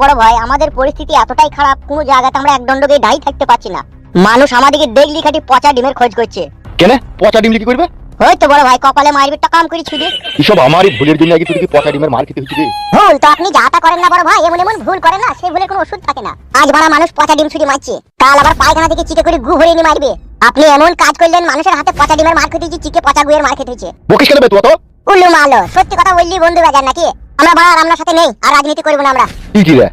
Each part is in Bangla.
বড় ভাই, আমাদের পরিস্থিতি এতটাই খারাপ, কোনো জায়গাতে আমরা এক দণ্ডকে দাঁড়িয়ে থাকতে পারছি না। মানুষ আমাদেরকে দেখলি খাটি পচা ডিমের খোঁজ করছে। কেন পচা ডিম কি করবে? হয়তো বড় ভাই কপালে মারবে টাকা কাম করে ছুড়ে। এসব আমারই ভুলের জন্য আগে তুই কি পচা ডিমের মার খেতে হচ্ছে রে? ভুল তো আপনি যাটা করেন না বড় ভাই, এমন এমন ভুল করেন না, সেই ভুলের কোনো ওষুধ থাকে না। আজ বড় মানুষ পচা ডিম ছুড়ে মারছে, কাল আবার পায়খানা থেকে চিকে করে গু ভরে নিয়ে মারবে। আপনি এমন কাজ করলেন, মানুষের হাতে পচা ডিমের মার খেতে হচ্ছে, চিকে পচা গুয়ের মার খেতে হচ্ছে। বকিস কেন বে তুই? তো উল্লু মালো, সত্যি কথা বললি বন্ধু বাজার নাকি? আমরা বড় আপনার সাথে নেই, আর রাজনীতি করবো না আমরা। কি রে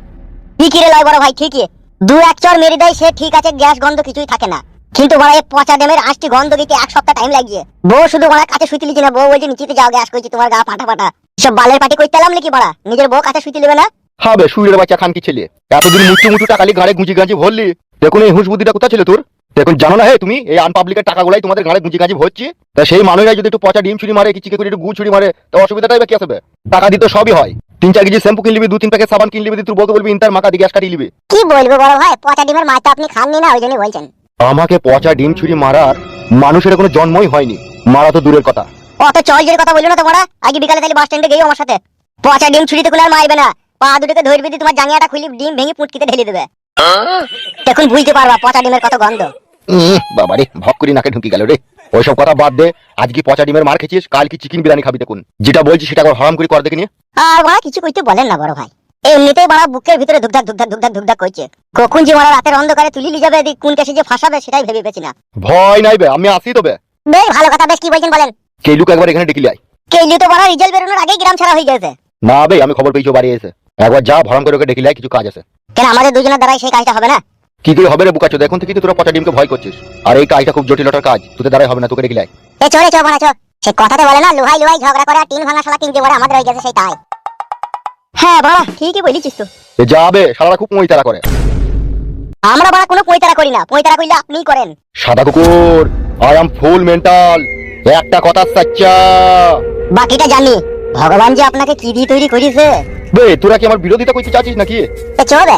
কি কিরে লয় বড় ভাই, ঠিকই দু এক চর মেরে দেয় সে ঠিক আছে, গ্যাস গন্ধ কিছুই থাকে না। কিন্তু বড় এই পচা ডিমের আষ্টি গন্ধ দিতে এক সপ্তাহ টাইম লাগিয়ে। বউ শুধু বড় কাছে শুইতে লিখি না, বউ বলছে নিচেতে যাও, গ্যাস করছি, তোমার গা পাটা পাটা। সব বালের পাটি করতে এলাম নাকি বড়? নিজের বউ কাছে শুইতে নেবে না? হবে শুইরের বাচ্চা খান কি ছেলে, এতদিন মুচু মুচু টাকালি গাড়ে গুঁজি গাঁজি ভরলি, দেখুন এই হুঁশ বুদ্ধিটা কোথা ছিল তোর? দেখুন জানো না হে তুমি এই আনপাবলিকের টাকাগুলাই তোমাদের গাড়ে গুঁজি গাঁজি ভরছি। তা সেই মানুষরা যদি একটু পচা ডিম ছুরি মারে, কি চিকে করে একটু গু ছুরি মারে, তো অসুবিধাটাই বা কি আসবে? টাকা দিতে সবই হয়, 3-4 কেজি শ্যাম্পু কিনলিবি, 2-3 প্যাকেট সাবান কিনলিবি, তুই বলতে বলবি ইন্টার মাকা দিয়ে গ্যাস কাটিয়ে নিবি। কি বলবো বড় ভাই, পচা ডিমের মাছ তো আপনি খাননি না, ওই জন্যই বলছেন। আমাকে পচা ডিম ছুরি মারার মানুষের কোনো জন্মই হয়নি, মারা তো দূরের কথা। অত চল জের কথা বললো না তোমরা, আগে বিকালে তাহলে বাস স্ট্যান্ডে গিয়ে আমার সাথে। পচা ডিম ছুরিতে কোনো আর মারবে না, পা দুটোকে ধরবি দিয়ে তোমার জাঙ্গিয়াটা খুলি ডিম ভেঙে পুটকিতে ঢেলে দেবে, তখন বুঝতে পারবা পচা ডিমের কত গন্ধ। বাবারে ভক করে নাকে ঢুকি গেল রে। ওইসব কথা বাদ দে, আজ কি পচা ডিমের মার খেয়েছিস, কাল কি চিকেন বিরিয়ানি খাবি? দেখুন যেটা বলছি সেটা একবার হারাম করে কর দেখে নিয়ে। আর বড় কিছু কইতে বলেন না বড় ভাই, এমনিতেই বড় বুকের ভিতরে ধুকধাক ধুকধাক ধুকধাক ধুকধাক করছে। কখন যে বড় রাতের অন্ধকারে তুলি নিয়ে যাবে, কোন কেসে যে ফাঁসাবে সেটাই ভেবে পেছি না। ভয় নাই বে, আমি আসি তবে। বেশ ভালো কথা, বেশ কি বলছেন বলেন। কেলুকে একবার এখানে ডেকে আয়। কেলিও তো বড় রিজাল্ট বেরোনোর আগেই গ্রাম ছাড়া হয়ে গেছে। না বে, আমি খবর পেয়েছি বাড়ি এসে, একবার যা ভরম করে ওকে ডেকে আয়, কিছু কাজ আছে। কেন আমাদের দুজনের দ্বারাই সেই কাজটা হবে না? কি করে হবে রে বুকাচো, এখন থেকে তোরা পচা ডিমকে ভয় করছিস, আর এই কাজটা খুব জটিলতার কাজ, তোদের দ্বারাই হবে না, তোকে ডেকে আয়। এ চলে চো বড় চো, সে কথাতে বলে না লুহাই লুহাই ঝগড়া করে আর টিন ভাঙা শালা তিনটে বড় আমাদের হয়ে গেছে সেই তাই। হ্যাঁ বড় ঠিকই বলিছিস তো। এ যাবে শালারা খুব মইতারা করে। আমরা বড় কোনো পয়তারা করি না, পয়তারা কইলে আপনিই করেন। সাদা কুকুর, আই এম ফুল মেন্টাল, একটা কথা সাচ্চা। বাকিটা জানি, ভগবান যে আপনাকে কি দিয়ে তৈরি করেছে। বে তোরা কি আমার বিরোধিতা করতে চাচ্ছিস নাকি? এ চোবে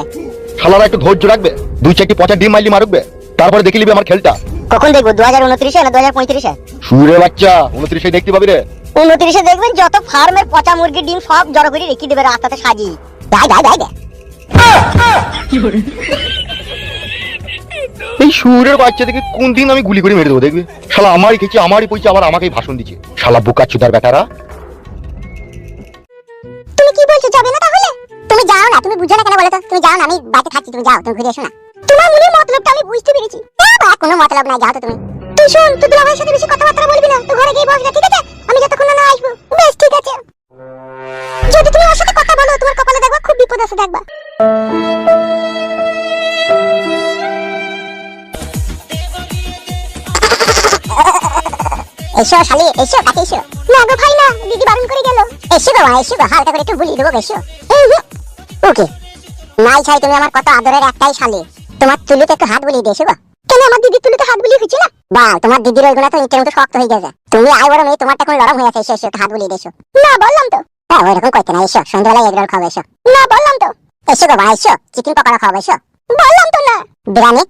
শালারা একটু ধৈর্য রাখবে, 2-4টি পচা ডিম মাইলি মারুকবে, তারপরে দেখে নিবি আমার খেলটা। কখন দেখবো, 2029 না 2035? সুরে বাচ্চা 29 দেখতে পাবি রে। 29 দেখবেন যত ফার্মের পচা মুরগির ডিম সব জড়ো করে রেখে দেবে রাস্তাতে সাজি। দাই দাই দাই দাই। এই সুরের বাচ্চা থেকে কোন দিন আমি গুলি করে মেরে দেবো দেখবি। শালা আমারই খেয়েছি, আমারই পয়সা, আবার আমাকেই ভাষণ দিচ্ছে, শালা বোকাচোদার বেটারা। তুমি কি বলছো, যাবে না তাহলে? তুমি যাও না, তুমি বুঝো না কেন বলো তো? তুমি যাও না, আমি বাড়িতে থাকছি, তুমি যাও, তুমি ঘুরে এসো না। তোমার মনের মতলবটা আমি বুঝতে পেরেছি, বাবা কোনো মতলব নাই, যাও তো তুমি। তুই শোন, তুই দুলাভাইয়ের সাথে বেশি কথাবার্তা বলবি না, তুই ঘরে গিয়ে বসবি, ঠিক আছে? আমি যতক্ষণ না আসবো। বেশ ঠিক আছে। যদি তুমি ওর সাথে কথা বলো, তোমার কপালে দেখবা খুব বিপদ আছে, দেখবা। এসো শালি, এসো কাছে এসো। না গো ভাই না, দিদি বারণ করে গেল। এসো গো ভাই, এসো গো, হালকা করে একটু বুলি দেবো, এসো। ওকে নাই ছাই, তুমি আমার কত আদরের একটাই শালি, তোমার তুলিতে একটু হাত বুলিয়ে দিয়েছো গো। কেন আমার দিদির তুলিতে হাত বুলিয়ে হচ্ছে না? বা তোমার দিদির ওইগুলো তো ইটের মতো শক্ত হয়ে গেছে, তুমি আই বড় মেয়ে, তোমারটা কোন নরম হয়ে আছে, এসো এসো হাত বুলিয়ে দিয়েছো। না বললাম তো। হ্যাঁ ওইরকম করতে না, এসো সন্ধ্যাবেলায় এগ রোল খাবো, এসো। না বললাম তো। এসো গো ভাই, এসো চিকেন পকোড়া খাবো, এসো। বললাম তো না। বিরিয়ানি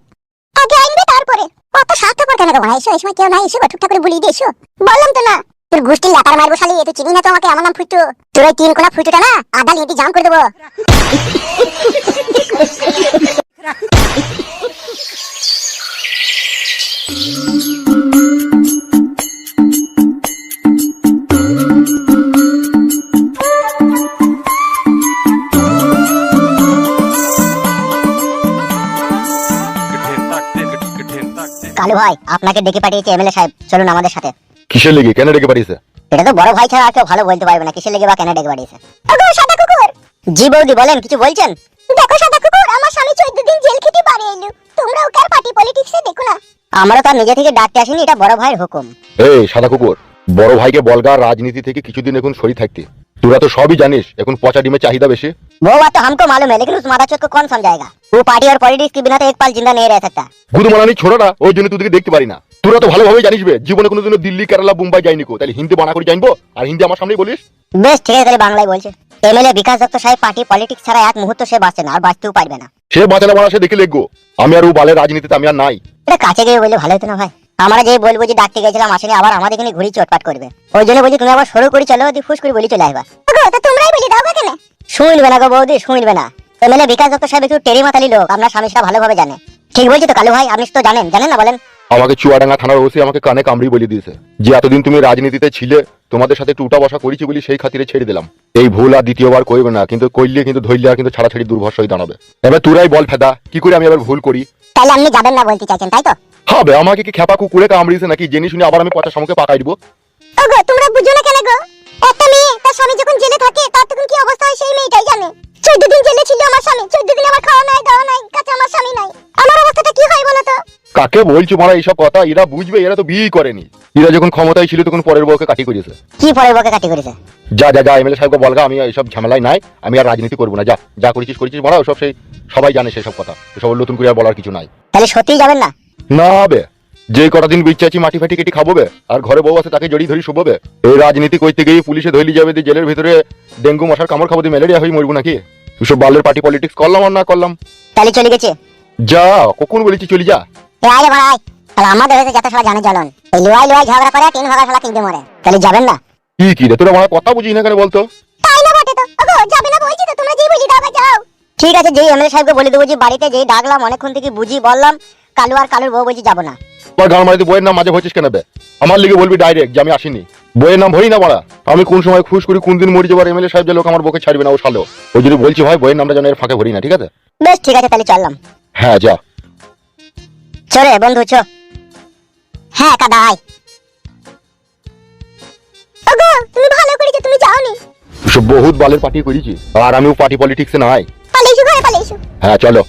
আগে আনবে তারপরে, অত স্বার্থপর কেন গো ভাই, এসো, এই সময় কেউ নাই, এসো গো ঠিকঠাক করে বুলিয়ে দিয়েছো। বললাম তো না। তোর গোষ্ঠী লাতার মারবো শালি, তুই চিনি না তো আমাকে, আমার নাম ফুটু। তোর ওই 3 কোনা ফুটুটা না আদা লিটি জাম করে দেবো। কালু ভাই আপনাকে ডেকে পাঠিয়েছে এমএলএ সাহেব, চলুন আমাদের সাথে। কিসের লেগে, কেন ডেকে পাঠিয়েছে? এটা তো বড় ভাই ছাড়া আর কেউ ভালো বলতে পারবে না, কিসের লেগে বা কেন ডেকে পাঠিয়েছে। ওগো সাদা কুকুর। জি বৌদি বলেন, কিছু বলছেন? দেখো সাদা কুকুর, আমার স্বামী 14 দিন জেল খেটে বাড়ি এলো, তোমরা ওকে আর পার্টি পলিটিক্সে দেখো না। আমরা তো নিজে থেকে ডাকতে আসিনি, এটা বড় ভাইয়ের হুকুম। এই সাদা কুকুর, বড় ভাইকে বলগা রাজনীতি থেকে কিছুদিন এখন সরি থাকতে। তোরা তো সবই জানিস এখন পচা ডিমের চাহিদা বেশি। वो बात तो हमको मालूम है, लेकिन उस मादाचोद को कौन समझाएगा? वो पार्टी और पॉलिटिक्स के बिना तो एक पल जिंदा नहीं रह सकता। গুদমালানি ছোড়া না, ওই জন্য তোদেরকে দেখতে পারি না। তোরা তো ভালোভাবে জানিস বে, জীবনে কোনোদিনও দিল্লি কেরালা মুম্বাই যাইনি কো, তাহলে হিন্দি বানা করে জানবো আর হিন্দি আমার সামনেই বলিস। বেশ ঠিক আছে, তাহলে বাংলায় বলছে। এমএলএ বিকাশ দত্ত সাহেব পার্টি পলিটিক্স ছাড়া এক মুহূর্ত সে বাঁচে না, আর বাঁচতেও পারবে না। সে বাঁচালে বাড়া সে দেখে লেগো, আমি আর ও বালের রাজনীতিতে আমি আর নাই। এটা কাছে গিয়ে বললে ভালো হতো না ভাই? আমরা যে বলবো যে ডাকতে গেছিলাম আসেনি, আবার আমাদের এখানে ঘুরি চটপাট করবে, ওই জন্য বলছি তুমি আবার সরু করে চলো, ফুস করে বলি চলে আসবা। ওগো তো তোমরাই বলি দাও কেন? শুনবে না গো বৌদি, শুনবে না। এমএলএ বিকাশ দত্ত সাহেব একটু টেরি মাতালি লোক, আপনার স্বামী সেটা ভালোভাবে জানে। ঠিক বলছি তো কালু ভাই? আপনি তো জানেন না বলেন? আমাকে চুয়াডাঙ্গা থানার ওসি আমাকে কানে কামড়ি বলে দিয়েছে যে এতদিন তুমি রাজনীতিতে ছিলে, তোমাদের সাথে একটু উঠা বসা করেছি বলি সেই খাতিরে ছেড়ে দিলাম। এই ভুল আর দ্বিতীয়বার করবে না, কিন্তু করলে কিন্তু ধরলে আর কিন্তু ছাড়াছাড়ি দুর্ভরসই দাঁড়াবে। এবার তোরাই বল ফেদা, কি করে আমি এবার ভুল করি? তাহলে আপনি যাবেন না বলতে চাইছেন, তাই তো? হবে আমাকে কি খেপা কুকুরে কামড়িয়েছে নাকি জেনে শুনে আবার আমি 50 আমাকে পাকাই দিব? ওগো তোমরা বুঝো না কেন গো? একটা মেয়ে তার স্বামী যখন জেলে থাকে তার তখন কি অবস্থা হয় সেই মেয়েটাই জানে। 14 দিন জেলে ছিল আমার স্বামী, 14 দিন আমার খাওয়া নাই দাওয়া নাই, কাছে আমার স্বামী নাই, আমার অবস্থাটা কি হয় বলো তো? কাকে বলছো মারা এইসব কথা? এরা বুঝবে, এরা তো বিয়েই করেনি। এরা যখন ক্ষমতায় ছিল তখন পরের বউকে কাটি করেছে। কি পরের বউকে কাটি করেছে? যা যা যা এমএলএ সাহেবকে বলগা আমি এইসব ঝামেলায় নাই, আমি আর রাজনীতি করবো না। যা যা করেছিস মারা, ওসব সেই সবাই জানে সেসব কথা, এসব নতুন করে আর বলার কিছু নাই। তাহলে সত্যিই যাবেন না? না বে, যে কটা দিন বিচ্ছাছি মাটি ফাটি কেটে খাবো বে, আর ঘরে বউ আছে তাকে জড়িয়ে ধরি শুবোবে। এই রাজনীতি করতে গিয়ে পুলিশে ধরলি যাবে দিয়ে জেলের ভিতরে ডেঙ্গু মশার কামড় খাবো দিয়ে ম্যালেরিয়া হয়ে মরবো নাকি? এসব বালের পার্টি পলিটিক্স করলাম আর না করলাম। তাহলে চলে গেছে? যা, কখন বলেছি চলি যা। আরে ভাই, তাহলে আমাদের হয়েছে যত শালা জানে জ্বলন, এই লুয়াই ঝগড়া করে 3 ভাগা শালা কিনতে মরে। তাহলে যাবেন না? কি রে তোরা আমার কথা বুঝিস না কেন বলতো? তাই না বটে তো। ওগো যাবে না বলছি তো, তোমরা যেই বুঝি দাও যাও। ঠিক আছে, যেই এমএলএ সাহেবকে বলে দেবো যে বাড়িতে যেই ডাকলাম অনেকক্ষণ থেকে বুঝি বললাম কালু আর কালুর বউ বলছি যাবো না। তোর গান মারিতে বইয়ের নাম মাঝে হয়েছিস কেন বে? আমার লিগে বলবি ডাইরেক্ট যে আমি আসিনি, বইয়ের নাম ভরি না বড়া। আমি কোন সময় খুশ করি কোন দিন মরে যাবার এমএলএ সাহেব যে লোক আমার বউকে ছাড়বে না ও শালো। ওই যদি বলছি ভাই বইয়ের নামটা যেন এর ফাঁকে ভরি না, ঠিক আছে? বেশ ঠিক আছে, তাহলে চললাম। হ্যাঁ যা। চলে বন্ধু চ। হ্যাঁ কাদাই। ওগো তুমি ভালো করেছো তুমি যাওনি। এসব বহুত বালের পার্টি করেছি আর আমিও পার্টি পলিটিক্সে নাই। পালিয়েছো ঘরে পালিয়েছো। হ্যাঁ চলো।